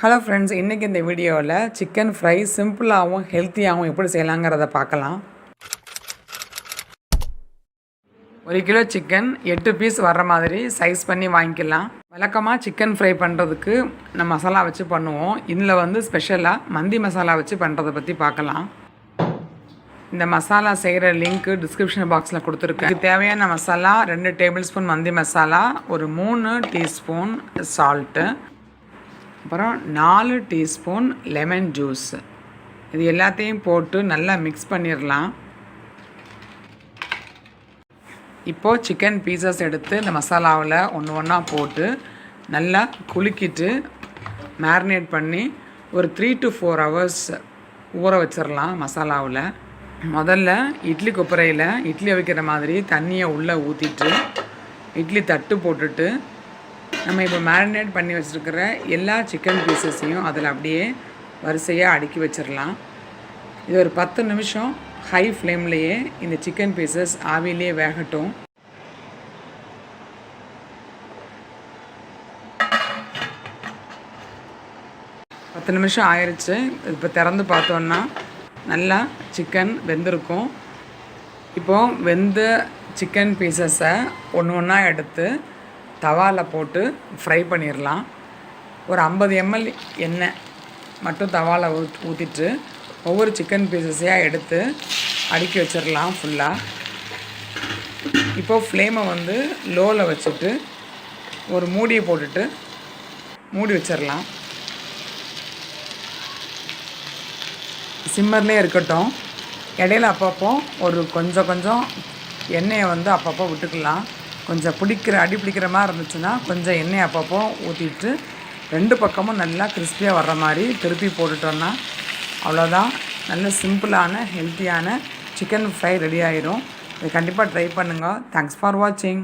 Hello friends, இன்றைக்கி இந்த வீடியோவில் சிக்கன் ஃப்ரை சிம்பிளாகவும் ஹெல்த்தியாகவும் எப்படி செய்யலாங்கிறத பார்க்கலாம். 1 கிலோ சிக்கன் 8 பீஸ் வர்ற மாதிரி சைஸ் பண்ணி வாங்கிக்கலாம். வழக்கமாக சிக்கன் ஃப்ரை பண்ணுறதுக்கு நம்ம மசாலா வச்சு பண்ணுவோம். இதில் ஸ்பெஷலாக மந்தி மசாலா வச்சு பண்ணுறதை பற்றி பார்க்கலாம். இந்த மசாலா செய்கிற லிங்க்கு டிஸ்கிரிப்ஷன் பாக்ஸில் கொடுத்துருக்கேன். இதுக்கு தேவையான மசாலா 2 டேபிள் ஸ்பூன் மந்தி மசாலா, ஒரு 3 டீஸ்பூன் சால்ட்டு, அப்புறம் 4 டீஸ்பூன் லெமன் ஜூஸ். இது எல்லாத்தையும் போட்டு நல்லா மிக்ஸ் பண்ணிடலாம். இப்போது சிக்கன் பீசஸ் எடுத்து இந்த மசாலாவில் ஒன்றா போட்டு நல்லா குலுக்கிட்டு மேரினேட் பண்ணி ஒரு 3 to 4 hours ஊற வச்சிடலாம். மசாலாவில் முதல்ல இட்லி கொப்பரையில் இட்லி வைக்கிற மாதிரி தண்ணியை உள்ளே ஊற்றிட்டு இட்லி தட்டு போட்டுட்டு நம்ம இப்போ மேரினேட் பண்ணி வச்சுருக்கிற எல்லா சிக்கன் பீசஸையும் அதில் அப்படியே வரிசையாக அடுக்கி வச்சிடலாம். இது ஒரு 10 நிமிஷம் ஹை ஃப்ளேம்லேயே இந்த சிக்கன் பீசஸ் ஆவிலே வேகட்டும். பத்து நிமிஷம் ஆயிடுச்சு. இப்போ திறந்து பார்த்தோன்னா நல்லா சிக்கன் வெந்திருக்கும். இப்போது வெந்த சிக்கன் பீசஸை ஒன்றா எடுத்து தவாவில் போட்டு ஃப்ரை பண்ணிடலாம். ஒரு 50 ml எண்ணெய் மட்டும் தவாவில் ஊற்றிட்டு ஒவ்வொரு சிக்கன் பீசஸையாக எடுத்து அடுக்கி வச்சிடலாம் ஃபுல்லாக. இப்போது ஃப்ளேமை லோவில் வச்சுட்டு ஒரு மூடியை போட்டுட்டு மூடி வச்சிடலாம். சிம்மர்லேயே இருக்கட்டும். இடையில அப்பப்போ ஒரு கொஞ்சம் எண்ணெயை அப்பப்போ விட்டுக்கலாம். கொஞ்சம் அடி பிடிக்கிற மாதிரி இருந்துச்சுன்னா கொஞ்சம் எண்ணெய் அப்பப்போ ஊற்றிட்டு 2 பக்கமும் நல்லா கிறிஸ்பியாக வர்ற மாதிரி திருப்பி போட்டுட்டோன்னா அவ்வளோதான். நல்ல சிம்பிளான ஹெல்த்தியான சிக்கன் ஃப்ரை ரெடி ஆயிடும். இதை கண்டிப்பாக ட்ரை பண்ணுங்கள். தேங்க்ஸ் ஃபார் வாட்சிங்.